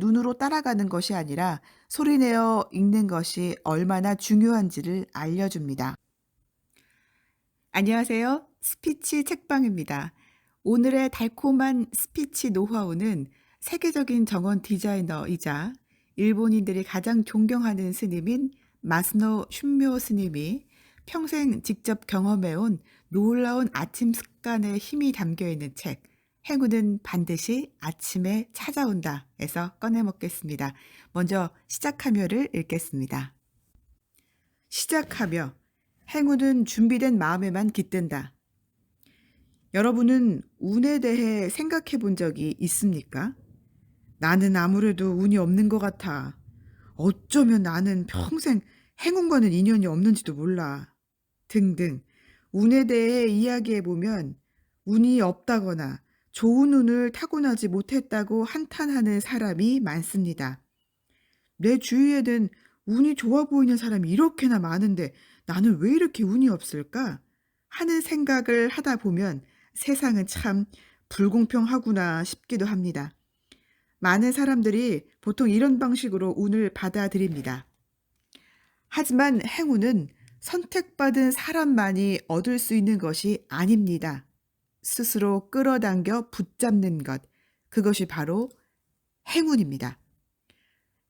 눈으로 따라가는 것이 아니라 소리내어 읽는 것이 얼마나 중요한지를 알려줍니다. 안녕하세요. 스피치 책방입니다. 오늘의 달콤한 스피치 노하우는 세계적인 정원 디자이너이자 일본인들이 가장 존경하는 스님인 마스노 슌묘 스님이 평생 직접 경험해온 놀라운 아침 습관의 힘이 담겨 있는 책, 행운은 반드시 아침에 찾아온다에서 꺼내 먹겠습니다. 먼저 시작하며를 읽겠습니다. 시작하며 행운은 준비된 마음에만 깃든다. 여러분은 운에 대해 생각해 본 적이 있습니까? 나는 아무래도 운이 없는 것 같아. 어쩌면 나는 평생 행운과는 인연이 없는지도 몰라. 등등. 운에 대해 이야기해 보면 운이 없다거나 좋은 운을 타고나지 못했다고 한탄하는 사람이 많습니다. 내 주위에는 운이 좋아 보이는 사람이 이렇게나 많은데 나는 왜 이렇게 운이 없을까? 하는 생각을 하다 보면 세상은 참 불공평하구나 싶기도 합니다. 많은 사람들이 보통 이런 방식으로 운을 받아들입니다. 하지만 행운은 선택받은 사람만이 얻을 수 있는 것이 아닙니다. 스스로 끌어당겨 붙잡는 것, 그것이 바로 행운입니다.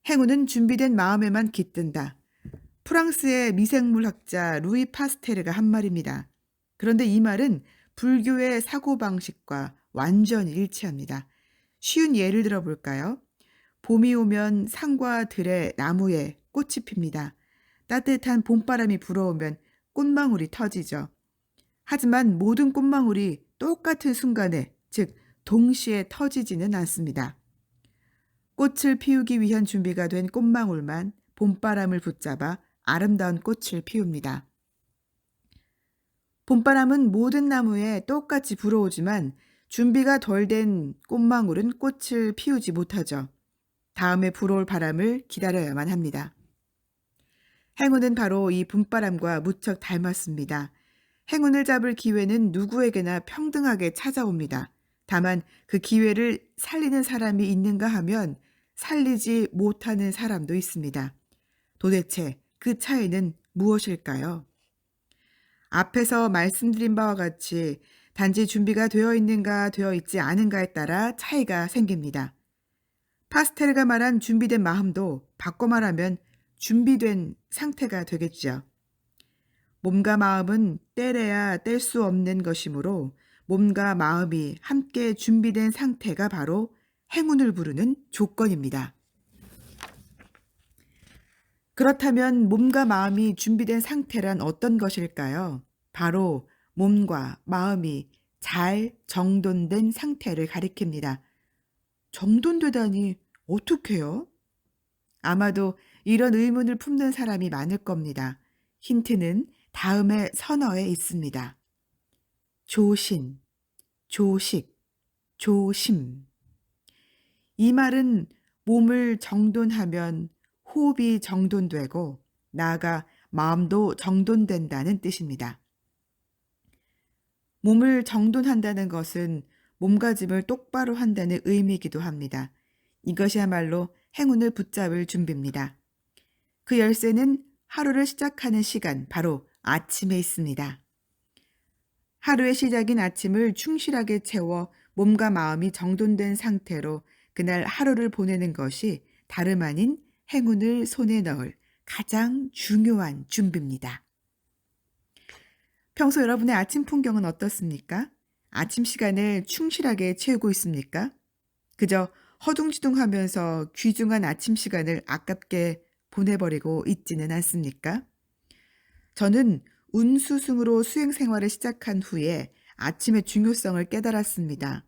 행운은 준비된 마음에만 깃든다. 프랑스의 미생물학자 루이 파스테르가 한 말입니다. 그런데 이 말은 불교의 사고방식과 완전히 일치합니다. 쉬운 예를 들어볼까요? 봄이 오면 산과 들에 나무에 꽃이 핍니다. 따뜻한 봄바람이 불어오면 꽃망울이 터지죠. 하지만 모든 꽃망울이 똑같은 순간에, 즉 동시에 터지지는 않습니다. 꽃을 피우기 위한 준비가 된 꽃망울만 봄바람을 붙잡아 아름다운 꽃을 피웁니다. 봄바람은 모든 나무에 똑같이 불어오지만 준비가 덜 된 꽃망울은 꽃을 피우지 못하죠. 다음에 불어올 바람을 기다려야만 합니다. 행운은 바로 이 봄바람과 무척 닮았습니다. 행운을 잡을 기회는 누구에게나 평등하게 찾아옵니다. 다만 그 기회를 살리는 사람이 있는가 하면 살리지 못하는 사람도 있습니다. 도대체 그 차이는 무엇일까요? 앞에서 말씀드린 바와 같이 단지 준비가 되어 있는가 되어 있지 않은가에 따라 차이가 생깁니다. 파스텔가 말한 준비된 마음도 바꿔 말하면 준비된 상태가 되겠죠. 몸과 마음은 떼래야 뗄 수 없는 것이므로 몸과 마음이 함께 준비된 상태가 바로 행운을 부르는 조건입니다. 그렇다면 몸과 마음이 준비된 상태란 어떤 것일까요? 바로 몸과 마음이 잘 정돈된 상태를 가리킵니다. 정돈되다니 어떻게요? 아마도 이런 의문을 품는 사람이 많을 겁니다. 힌트는 다음의 선어에 있습니다. 조신, 조식, 조심. 이 말은 몸을 정돈하면 호흡이 정돈되고 나아가 마음도 정돈된다는 뜻입니다. 몸을 정돈한다는 것은 몸가짐을 똑바로 한다는 의미이기도 합니다. 이것이야말로 행운을 붙잡을 준비입니다. 그 열쇠는 하루를 시작하는 시간, 바로 아침에 있습니다. 하루의 시작인 아침을 충실하게 채워 몸과 마음이 정돈된 상태로 그날 하루를 보내는 것이 다름 아닌 행운을 손에 넣을 가장 중요한 준비입니다. 평소 여러분의 아침 풍경은 어떻습니까? 아침 시간을 충실하게 채우고 있습니까? 그저 허둥지둥하면서 귀중한 아침 시간을 아깝게 보내버리고 있지는 않습니까? 저는 운수승으로 수행 생활을 시작한 후에 아침의 중요성을 깨달았습니다.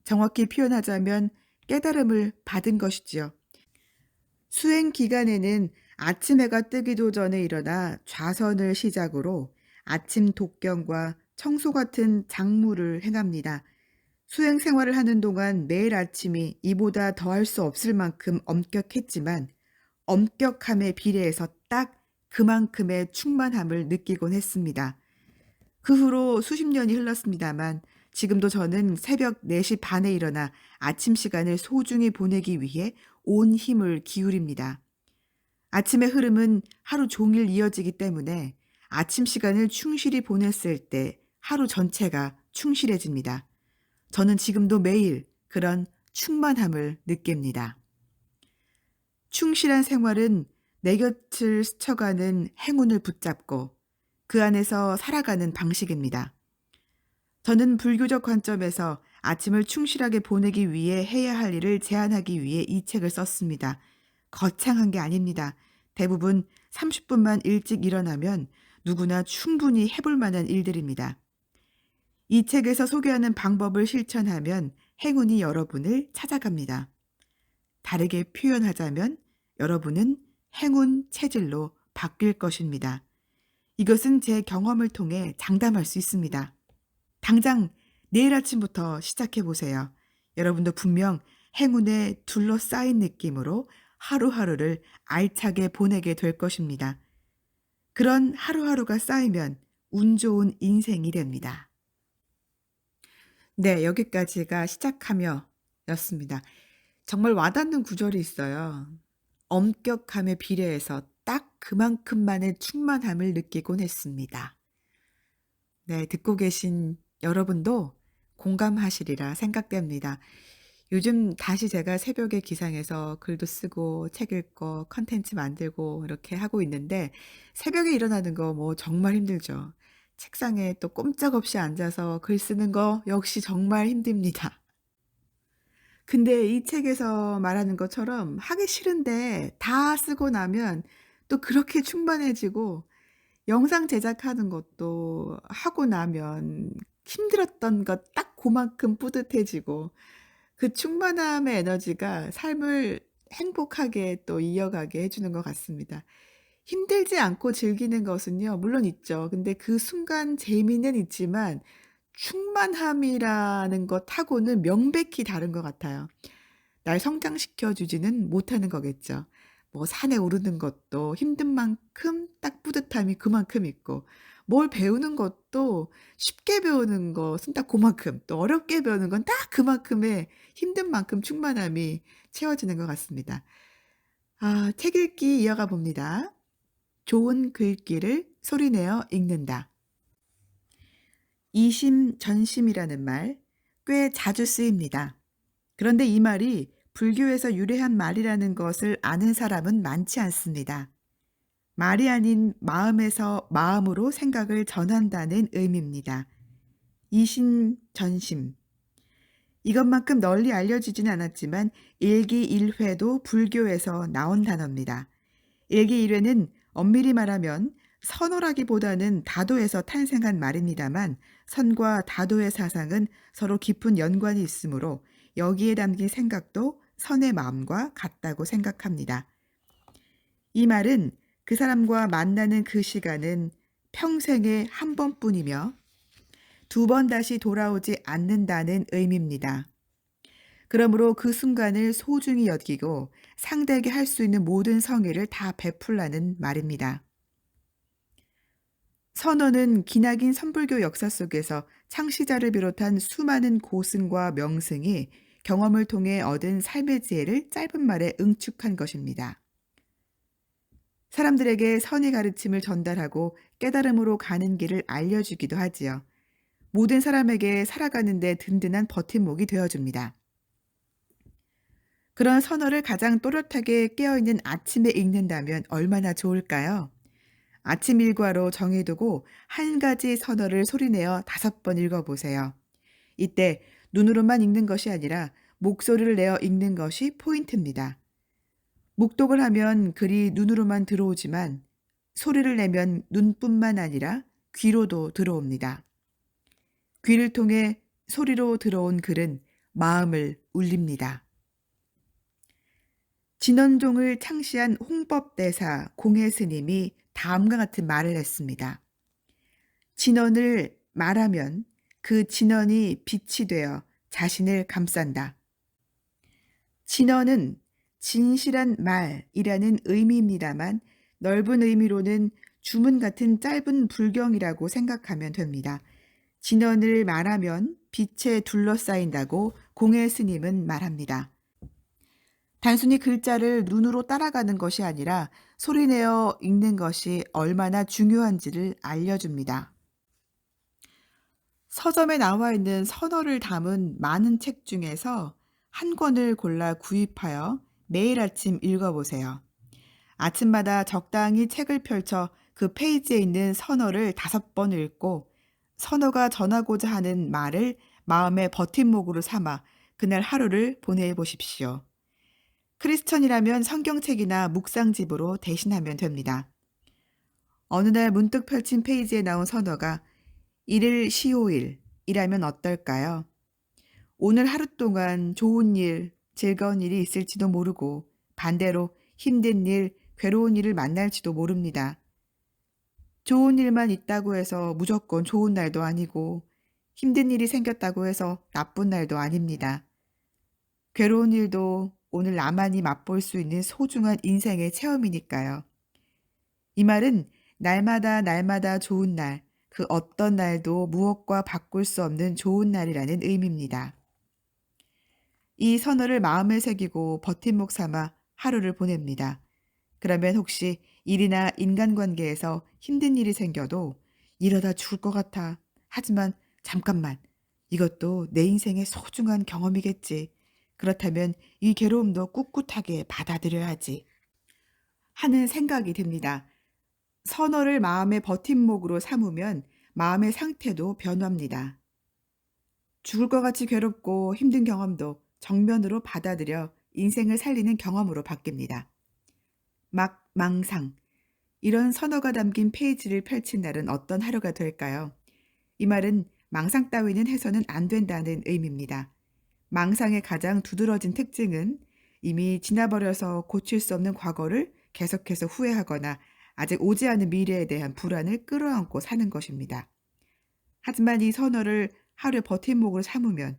정확히 표현하자면 깨달음을 받은 것이지요. 수행 기간에는 아침 해가 뜨기도 전에 일어나 좌선을 시작으로 아침 독경과 청소 같은 작무를 행합니다. 수행 생활을 하는 동안 매일 아침이 이보다 더할 수 없을 만큼 엄격했지만 엄격함에 비례해서 딱 그만큼의 충만함을 느끼곤 했습니다. 그 후로 수십 년이 흘렀습니다만 지금도 저는 새벽 4시 반에 일어나 아침 시간을 소중히 보내기 위해 온 힘을 기울입니다. 아침의 흐름은 하루 종일 이어지기 때문에 아침 시간을 충실히 보냈을 때 하루 전체가 충실해집니다. 저는 지금도 매일 그런 충만함을 느낍니다. 충실한 생활은 내 곁을 스쳐가는 행운을 붙잡고 그 안에서 살아가는 방식입니다. 저는 불교적 관점에서 아침을 충실하게 보내기 위해 해야 할 일을 제안하기 위해 이 책을 썼습니다. 거창한 게 아닙니다. 대부분 30분만 일찍 일어나면 누구나 충분히 해볼 만한 일들입니다. 이 책에서 소개하는 방법을 실천하면 행운이 여러분을 찾아갑니다. 다르게 표현하자면 여러분은 행운 체질로 바뀔 것입니다. 이것은 제 경험을 통해 장담할 수 있습니다. 당장 내일 아침부터 시작해 보세요. 여러분도 분명 행운에 둘러싸인 느낌으로 하루하루를 알차게 보내게 될 것입니다. 그런 하루하루가 쌓이면 운 좋은 인생이 됩니다. 네, 여기까지가 시작하며 였습니다. 정말 와닿는 구절이 있어요. 엄격함에 비례해서 딱 그만큼만의 충만함을 느끼곤 했습니다. 네, 듣고 계신 여러분도 공감하시리라 생각됩니다. 요즘 다시 제가 새벽에 기상해서 글도 쓰고 책 읽고 컨텐츠 만들고 이렇게 하고 있는데 새벽에 일어나는 거 뭐 정말 힘들죠. 책상에 또 꼼짝없이 앉아서 글 쓰는 거 역시 정말 힘듭니다. 근데 이 책에서 말하는 것처럼 하기 싫은데 다 쓰고 나면 또 그렇게 충만해지고 영상 제작하는 것도 하고 나면 힘들었던 것 딱 고만큼 뿌듯해지고 그 충만함의 에너지가 삶을 행복하게 또 이어가게 해 주는 것 같습니다. 힘들지 않고 즐기는 것은요 물론 있죠. 근데 그 순간 재미는 있지만 충만함이라는 것하고는 명백히 다른 것 같아요. 날 성장시켜 주지는 못하는 거겠죠. 뭐 산에 오르는 것도 힘든 만큼 딱 뿌듯함이 그만큼 있고 뭘 배우는 것도 쉽게 배우는 것은 딱 고만큼 또 어렵게 배우는 건 딱 그만큼의 힘든 만큼 충만함이 채워지는 것 같습니다. 아, 책 읽기 이어가 봅니다. 좋은 글귀를 소리내어 읽는다. 이심전심이라는 말 꽤 자주 쓰입니다. 그런데 이 말이 불교에서 유래한 말이라는 것을 아는 사람은 많지 않습니다. 말이 아닌 마음에서 마음으로 생각을 전한다는 의미입니다. 이심전심. 이것만큼 널리 알려지진 않았지만 일기일회도 불교에서 나온 단어입니다. 일기일회는 엄밀히 말하면 선어라기보다는 다도에서 탄생한 말입니다만 선과 다도의 사상은 서로 깊은 연관이 있으므로 여기에 담긴 생각도 선의 마음과 같다고 생각합니다. 이 말은 그 사람과 만나는 그 시간은 평생에 한 번뿐이며 두 번 다시 돌아오지 않는다는 의미입니다. 그러므로 그 순간을 소중히 여기고 상대에게 할 수 있는 모든 성의를 다 베풀라는 말입니다. 선어는 기나긴 선불교 역사 속에서 창시자를 비롯한 수많은 고승과 명승이 경험을 통해 얻은 삶의 지혜를 짧은 말에 응축한 것입니다. 사람들에게 선의 가르침을 전달하고 깨달음으로 가는 길을 알려주기도 하지요. 모든 사람에게 살아가는 데 든든한 버팀목이 되어줍니다. 그런 선어를 가장 또렷하게 깨어있는 아침에 읽는다면 얼마나 좋을까요? 아침 일과로 정해두고 한 가지 선어를 소리내어 5번 읽어보세요. 이때 눈으로만 읽는 것이 아니라 목소리를 내어 읽는 것이 포인트입니다. 묵독을 하면 글이 눈으로만 들어오지만 소리를 내면 눈뿐만 아니라 귀로도 들어옵니다. 귀를 통해 소리로 들어온 글은 마음을 울립니다. 진원종을 창시한 홍법대사 공해스님이 다음과 같은 말을 했습니다. 진원을 말하면 그 진원이 빛이 되어 자신을 감싼다. 진원은 진실한 말이라는 의미입니다만 넓은 의미로는 주문 같은 짧은 불경이라고 생각하면 됩니다. 진언을 말하면 빛에 둘러싸인다고 공예 스님은 말합니다. 단순히 글자를 눈으로 따라가는 것이 아니라 소리내어 읽는 것이 얼마나 중요한지를 알려줍니다. 서점에 나와 있는 선어를 담은 많은 책 중에서 한 권을 골라 구입하여 매일 아침 읽어보세요. 아침마다 적당히 책을 펼쳐 그 페이지에 있는 선어를 5번 읽고 선어가 전하고자 하는 말을 마음의 버팀목으로 삼아 그날 하루를 보내보십시오. 크리스천이라면 성경책이나 묵상집으로 대신하면 됩니다. 어느 날 문득 펼친 페이지에 나온 선어가 1일 시호일이라면 어떨까요? 오늘 하루 동안 좋은 일, 즐거운 일이 있을지도 모르고 반대로 힘든 일, 괴로운 일을 만날지도 모릅니다. 좋은 일만 있다고 해서 무조건 좋은 날도 아니고 힘든 일이 생겼다고 해서 나쁜 날도 아닙니다. 괴로운 일도 오늘 나만이 맛볼 수 있는 소중한 인생의 체험이니까요. 이 말은 날마다 좋은 날, 그 어떤 날도 무엇과 바꿀 수 없는 좋은 날이라는 의미입니다. 이 선어를 마음에 새기고 버팀목 삼아 하루를 보냅니다. 그러면 혹시 일이나 인간관계에서 힘든 일이 생겨도 이러다 죽을 것 같아. 하지만 잠깐만, 이것도 내 인생의 소중한 경험이겠지. 그렇다면 이 괴로움도 꿋꿋하게 받아들여야지 하는 생각이 듭니다. 선어를 마음의 버팀목으로 삼으면 마음의 상태도 변합니다. 죽을 것 같이 괴롭고 힘든 경험도 정면으로 받아들여 인생을 살리는 경험으로 바뀝니다. 망상. 이런 선어가 담긴 페이지를 펼친 날은 어떤 하루가 될까요? 이 말은 망상 따위는 해서는 안 된다는 의미입니다. 망상의 가장 두드러진 특징은 이미 지나버려서 고칠 수 없는 과거를 계속해서 후회하거나 아직 오지 않은 미래에 대한 불안을 끌어안고 사는 것입니다. 하지만 이 선어를 하루의 버팀목으로 삼으면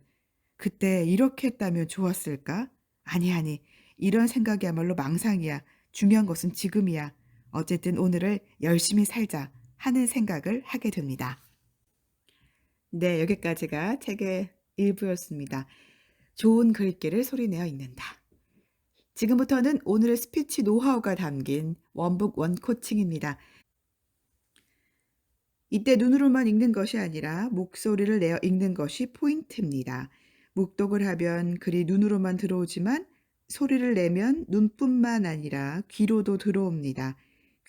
그때 이렇게 했다면 좋았을까? 아니, 이런 생각이야말로 망상이야. 중요한 것은 지금이야. 어쨌든 오늘을 열심히 살자 하는 생각을 하게 됩니다. 네, 여기까지가 책의 일부였습니다. 좋은 글귀를 소리내어 읽는다. 지금부터는 오늘의 스피치 노하우가 담긴 원북 원코칭입니다. 이때 눈으로만 읽는 것이 아니라 목소리를 내어 읽는 것이 포인트입니다. 묵독을 하면 글이 눈으로만 들어오지만 소리를 내면 눈뿐만 아니라 귀로도 들어옵니다.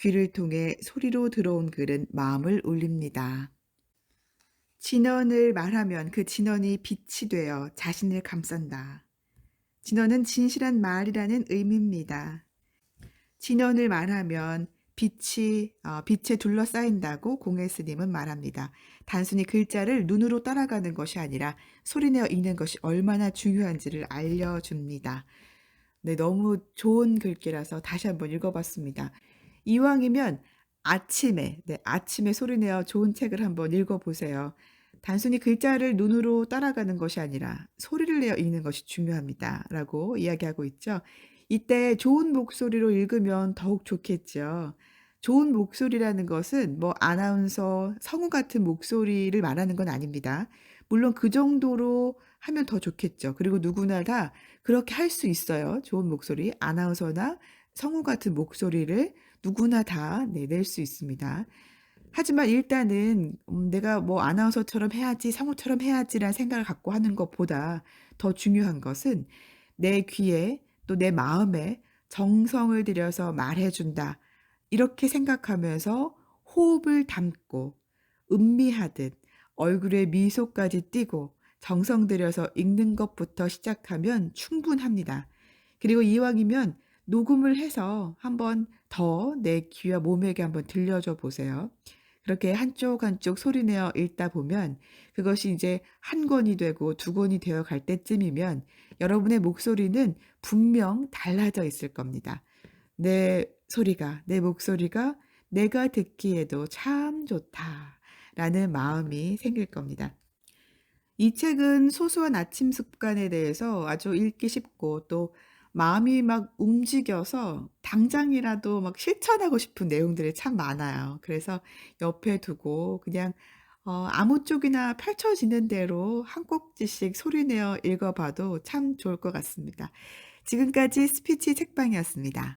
귀를 통해 소리로 들어온 글은 마음을 울립니다. 진언을 말하면 그 진언이 빛이 되어 자신을 감싼다. 진언은 진실한 말이라는 의미입니다. 진언을 말하면 빛에 둘러싸인다고 공예 스님은 말합니다. 단순히 글자를 눈으로 따라가는 것이 아니라 소리내어 읽는 것이 얼마나 중요한지를 알려줍니다. 네, 너무 좋은 글귀라서 다시 한번 읽어봤습니다. 이왕이면 아침에 소리내어 좋은 책을 한번 읽어보세요. 단순히 글자를 눈으로 따라가는 것이 아니라 소리를 내어 읽는 것이 중요합니다. 라고 이야기하고 있죠. 이때 좋은 목소리로 읽으면 더욱 좋겠죠. 좋은 목소리라는 것은 뭐 아나운서, 성우 같은 목소리를 말하는 건 아닙니다. 물론 그 정도로 하면 더 좋겠죠. 그리고 누구나 다 그렇게 할 수 있어요. 좋은 목소리, 아나운서나 성우 같은 목소리를 누구나 다 낼 수 있습니다. 하지만 일단은 내가 뭐 아나운서처럼 해야지, 성우처럼 해야지라는 생각을 갖고 하는 것보다 더 중요한 것은 내 귀에 또 내 마음에 정성을 들여서 말해준다. 이렇게 생각하면서 호흡을 담고 음미하듯 얼굴에 미소까지 띠고 정성 들여서 읽는 것부터 시작하면 충분합니다. 그리고 이왕이면 녹음을 해서 한번 더 내 귀와 몸에게 한번 들려줘 보세요. 그렇게 한쪽 소리내어 읽다 보면 그것이 이제 한 권이 되고 두 권이 되어 갈 때쯤이면 여러분의 목소리는 분명 달라져 있을 겁니다. 내 목소리가 내가 듣기에도 참 좋다라는 마음이 생길 겁니다. 이 책은 소소한 아침 습관에 대해서 아주 읽기 쉽고 또 마음이 막 움직여서 당장이라도 막 실천하고 싶은 내용들이 참 많아요. 그래서 옆에 두고 그냥 아무 쪽이나 펼쳐지는 대로 한 꼭지씩 소리내어 읽어 봐도 참 좋을 것 같습니다. 지금까지 스피치 책방이었습니다.